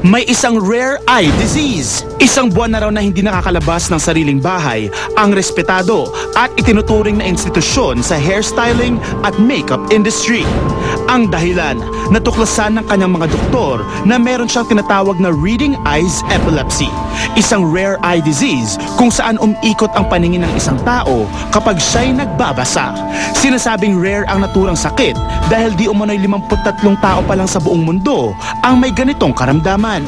may isang rare eye disease. Isang buwan na raw na hindi nakakalabas ng sariling bahay ang respetado at itinuturing na institusyon sa hairstyling at makeup industry. Ang dahilan, natuklasan ng kanyang mga doktor na meron siyang tinatawag na reading eyes epilepsy. Isang rare eye disease kung saan umikot ang paningin ng isang tao kapag siya'y nagbabasa. Sinasabing rare ang naturang sakit dahil di umano'y 53 tao pa lang sa buong mundo ang may ganitong karamdaman.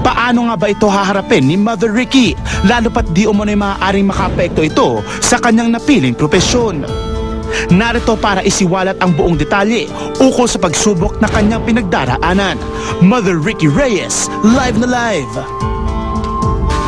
Paano nga ba ito haharapin ni Mother Ricky? Lalo pat di umano'y maaaring makaapekto ito sa kanyang napiling propesyon. Narito para isiwalat ang buong detalye ukol sa pagsubok na kanyang pinagdaraanan. Mother Ricky Reyes, live na live!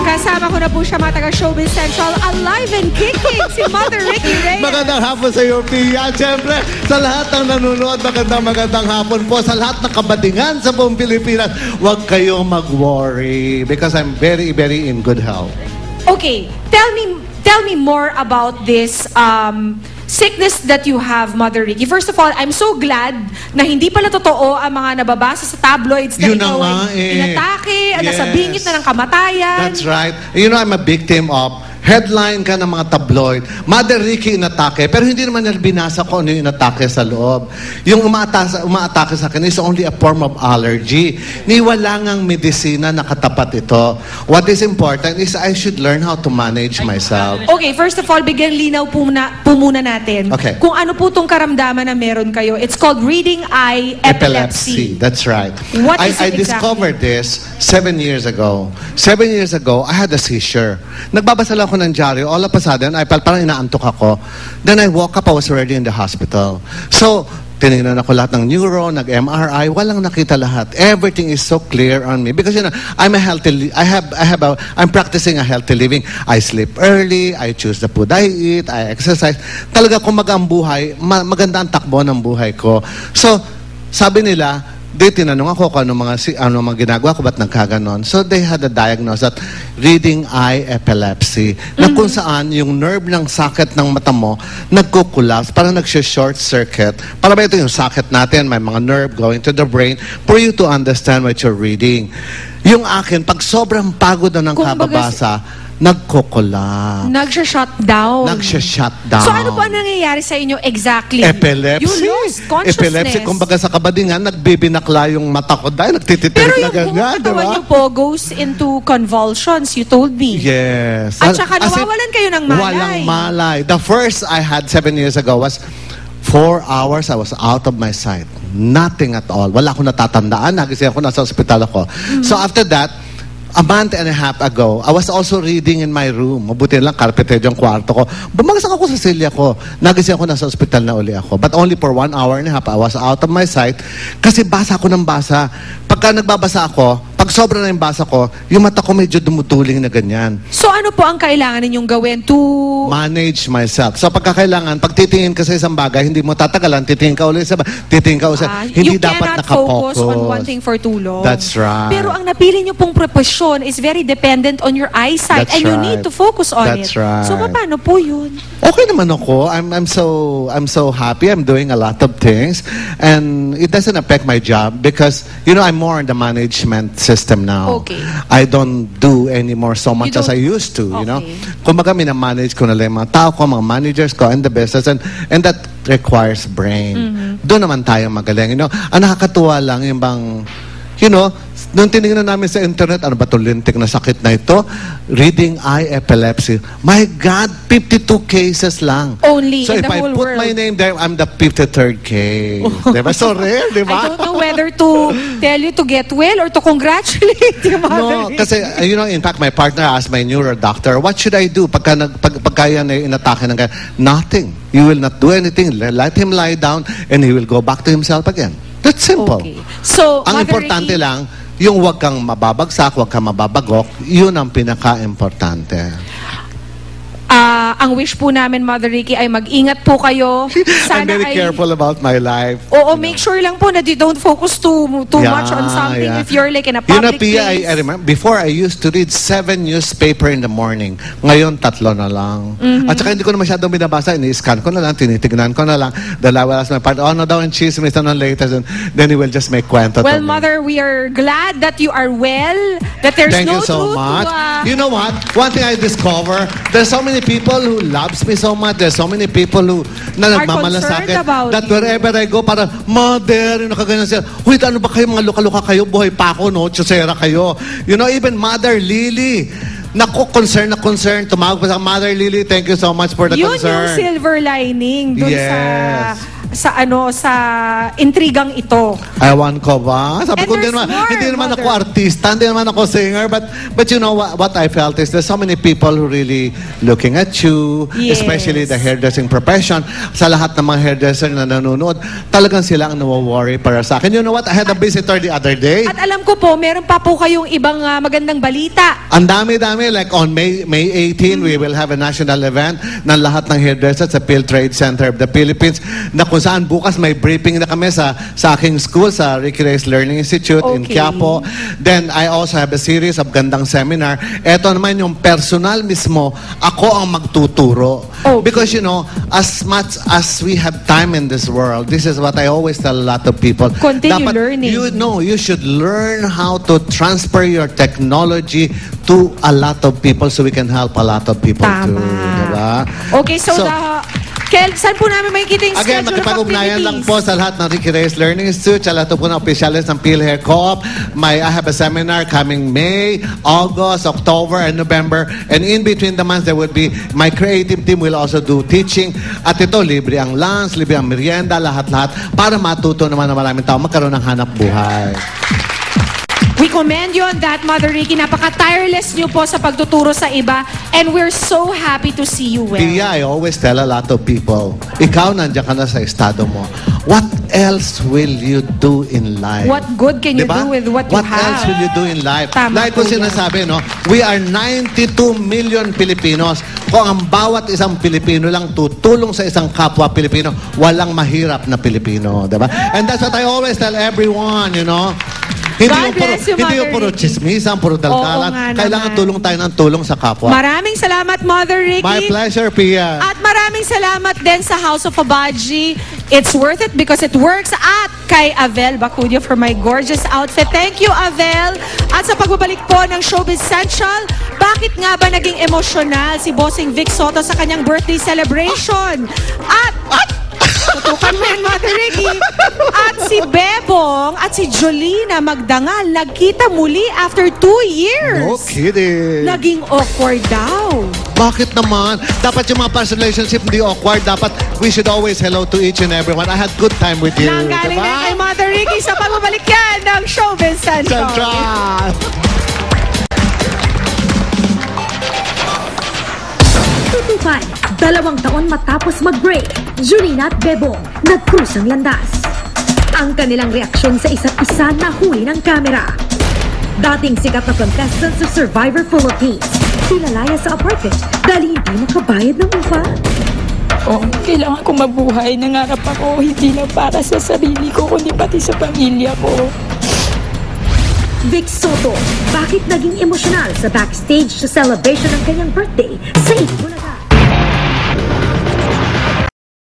Kasama ko na po siya mga taga-Showbiz Central, alive and kicking, si Mother Ricky Reyes. Magandang hapon sa iyo, Pia. Siyempre, sa lahat ng nanonood, magandang hapon po. Sa lahat ng kabadingan sa buong Pilipinas, huwag kayong mag-worry because I'm very, very in good health. Okay, tell me more about this sickness that you have, Mother Ricky. First of all, I'm so glad na hindi pala totoo ang mga nababasa sa tabloids na ikaw ay inatake, nasa bingit na ng kamatayan. That's right. You know, I'm a victim of headline ka ng mga tabloid. Mother Ricky inatake, pero hindi naman nila binasa ko ano yung inatake sa loob. Yung umaatake sa akin is only a form of allergy. Ni wala ngang medisina na katapat ito. What is important is I should learn how to manage myself. Okay, first of all, bigyan linaw po muna natin. Okay. Kung ano po itong karamdaman na meron kayo. It's called reading eye epilepsy. That's right. What is I it exactly? discovered this 7 years ago. 7 years ago, I had a seizure. Nagbabasa lang ako ng dyaryo. All of a sudden, I felt parang inaantok ako. Then I woke up, I was already in the hospital. So, tinignan ako lahat ng neuro, nag-MRI, walang nakita lahat. Everything is so clear on me because you know, I'm practicing a healthy living. I sleep early, I choose the food I eat, I exercise. Talaga kumaga ang buhay, maganda ang takbo ng buhay ko. So, sabi nila, tinanong ako kung ano mga ginagawa ko, ba't nagkaganon. So they had a diagnosis that reading eye epilepsy, na kung saan yung nerve ng socket ng mata mo nagko-collapse, parang nag-short circuit. Para ba ito yung socket natin, may mga nerve going to the brain for you to understand what you're reading. Yung akin, pag sobrang pagod na ng kababasa, nagko-collapse. Nagsha-shutdown. Nagsha-shutdown. So ano po ang nangyayari sa inyo exactly? Epilepsy. You lost consciousness. Epilepsy. Kumbaga sa kabadingan, nagbibinakla yung mata ko dahil nagtititirik na ganyan. Pero yung katawan niyo po goes into convulsions, you told me. Yes. At saka nawawalan kayo ng malay. Walang malay. The first I had 7 years ago was 4 hours I was out of my sight. Nothing at all. Wala akong natatandaan. Nagising ako, nasa ospital ako. So after that, a month and a half ago, I was also reading in my room. Mabuti lang, carpeted yung kwarto ko. Bumagsak ako sa silya ko. Nagising ako, nasa ospital na uli ako. But only for 1 hour and a half, I was out of my sight. Kasi basa ako ng basa. Pagka nagbabasa ako, pag sobra na yung basa ko, yung mata ko medyo dumutuling na ganyan. So ano po ang kailangan ninyong gawin to manage myself? So pagkakailangan, pag titingin ka sa isang bagay, hindi mo tatagalan, titingin ka ulit sa titingin ka ulit. Hindi dapat nakapokus. You cannot focus on one thing for too long. That's right. Pero ang napili niyo pong profesyon is very dependent on your eyesight. That's and you need to focus on it. That's right. So paano po yun? Okay naman ako. I'm so happy. I'm doing a lot of things. And it doesn't affect my job because, you know, I'm more in the management system now. Okay. I don't do anymore so much as I used to, you know. Kumbaga, minamanage ko na lang mga tao ko, mga managers ko, and the business. And that requires brain. Doon naman tayo magaling. You know, ang nakakatuwa lang yung bang, you know, nung tinignan namin sa internet, ano ba ito, lintik na sakit na ito? Reading eye epilepsy. My God, 52 cases lang. Only so in the whole world. So if I put my name there, I'm the 53rd case. Diba? So rare, diba? I don't know whether to tell you to get well or to congratulate you, No, kasi, you know, in fact, my partner asked my neuro doctor, what should I do pagka yan ay inatake ng kaya? Nothing. You will not do anything. Let him lie down and he will go back to himself again. That's simple. Okay. So, ang importante lang, yung wag kang mababagsak, wag kang mababagok, yun ang pinaka-importante. ang wish po namin, Mother Ricky, ay mag-ingat po kayo. I'm very careful about my life. Oo, make sure lang po na you don't focus too much on something if you're like in a public Pia, place. I remember, before I used to read 7 newspaper in the morning. Ngayon, 3 na lang. At saka hindi ko na masyadong binabasa. Ini-scan ko na lang, tinitignan ko na lang. Dahil I will ask my partner, oh, no daw, and chismis na latest. And then he will just make kwento to Well, me. Mother, we are glad that you are well, that there's Thank no you so truth much. to... You know what? One thing I discover, there's so many people who loves me so much. There's so many people who Are nagmamalasakit concerned about that you. wherever I go, para, Mother, yung nakaganyan sila. Wait, ano ba kayo? Mga luka-luka kayo? Buhay pa ako, no? Chusera kayo. You know, even Mother Lily, naku, concern na concern. Tumawag pa sa Mother Lily, thank you so much for the Yun concern. yung silver lining dun Yes. sa intrigang ito. Ewan ko ba? Sabi And ko, there's more, hindi naman ako Mother. artista, hindi naman ako singer, but you know what I felt is there's so many people who really looking at you, Yes. especially the hairdressing profession. Sa lahat ng mga hairdresser na nanonood, talagang sila ang nawo-worry para sa akin. You know what? I had a visitor the other day. At alam ko po, meron pa po kayong ibang magandang balita. Ang dami-dami. Like on May 18, we will have a national event ng lahat ng hairdressers sa Phil Trade Center of the Philippines na kung saan bukas may briefing na kami sa aking school, sa Ricky Reyes Learning Institute in Okay. Quiapo. Then I also have a series of gandang seminar. Ito naman yung personal mismo, ako ang magtuturo. Okay. Because you know, as much as we have time in this world, this is what I always tell a lot of people. Continue learning. You should learn how to transfer your technology to a lot of people so we can help a lot of people Tama. too. Diba? Okay, so Kel, saan po namin makikita yung Again, schedule of makipag-ugnayan lang po activities? sa lahat ng Ricky Reyes Learning Institute, sa lahat po ng opisyalis ng PhilHair Co-op. I have a seminar coming May, August, October, and November. And in between the months, there would be, my creative team will also do teaching. At ito, libre ang lunch, libre ang merienda, lahat-lahat, para matuto naman ng maraming tao magkaroon ng hanap buhay. We commend you on that, Mother Ricky. Napaka-tireless niyo po sa pagtuturo sa iba. And we're so happy to see you well. Pia, I always tell a lot of people, ikaw nandiyan ka na sa estado mo. What else will you do in life? What good can you Diba? do with what you have? What else will you do in life? Tama Like po ko yan. sinasabi, no? We are 92 million Filipinos. Kung ang bawat isang Pilipino lang tutulong sa isang kapwa Pilipino, walang mahirap na Pilipino. Diba? And that's what I always tell everyone, you know? Hindi God yung puro, bless you, hindi yung Mother puro Ricky. chismisan, puro daldalan. Oo nga Kailangan naman. tulong tayo ng tulong sa kapwa. Maraming salamat, Mother Ricky. My pleasure, Pia. At maraming salamat din sa House of Abaji. It's worth it because it works. At kay Avel Bacudio for my gorgeous outfit. Thank you, Avel. At sa pagbabalik po ng Showbiz Central, bakit nga ba naging emosyonal si Bossing Vic Soto sa kanyang birthday celebration? At tutukan mo yan, Mother Ricky. At si Bebong at si Jolina Magdangal nagkita muli after 2 years. No kidding. Naging awkward daw. Bakit naman? Dapat yung mga past relationship hindi awkward. Dapat we should always hello to each and everyone. I had good time with you. Nanggaling Diba? na kay Mother Ricky sa pagbabalik yan ng Showbiz Central. Central. Tutukan, 2 taon matapos mag-break, Jolina at Bebong nag-cruise ang landas. Ang kanilang reaksyon sa isa't isa nahuli ng kamera. Dating sikat na contestant sa Survivor Philippines, silalaya sa apartment dahil hindi nakabayad ng upa. Oh, kailangan ko mabuhay. Nangarap ako, hindi lang para sa sarili ko, kundi pati sa pamilya ko. Vic Soto, bakit naging emosyonal sa backstage sa celebration ng kanyang birthday sa Bulacan?